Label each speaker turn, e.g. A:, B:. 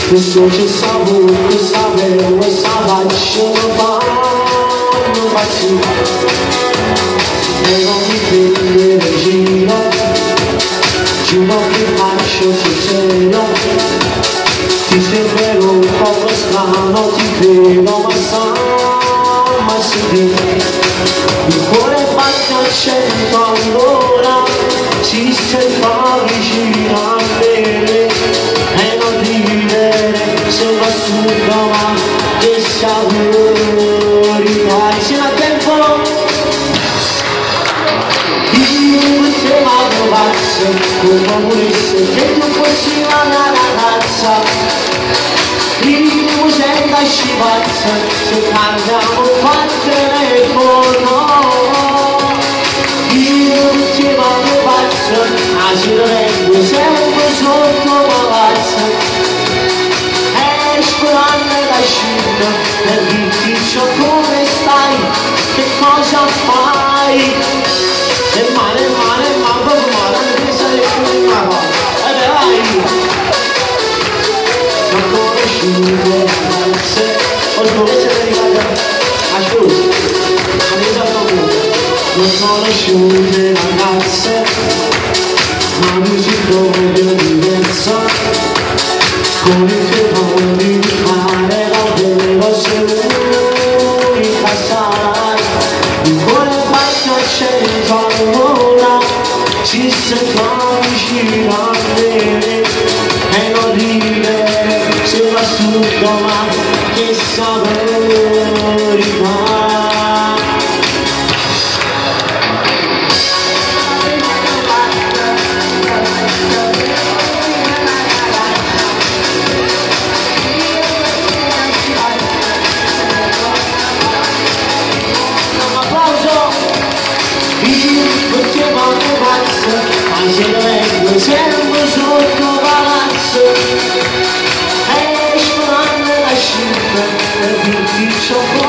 A: Questo ci saputo, sapevo e faccio fanno impazzire e non mi prendere giro giuro che faccio sul serio ti sembrerò un po' strano, ti credo ma sai mai sentire il cuore batte a 100 all'ora ci stai fa vicino a me e non ridere sembra assurdo ma che sapori vai insieme a tempo io te vado pazzo come volesse che tu fossi una ragazza io sento scipazza se andiamo a telefono io ti vado pazzo ma se lo reggo sempre sotto palazzo per dirti ciò come stai, che cosa fai e male, ma proprio male, non mi sale più una cosa e vai non conosciute ragazze o scolese dedicate a scusi non mi sa comunque non conosciute ragazze ma mi si proprio diversa con i tuoi modi di fare ci sento vicino a te e non dire sembra assurdo ma che sapori fa se lo vengo sempre sotto palazzo e sparando la scelta per dirti ciò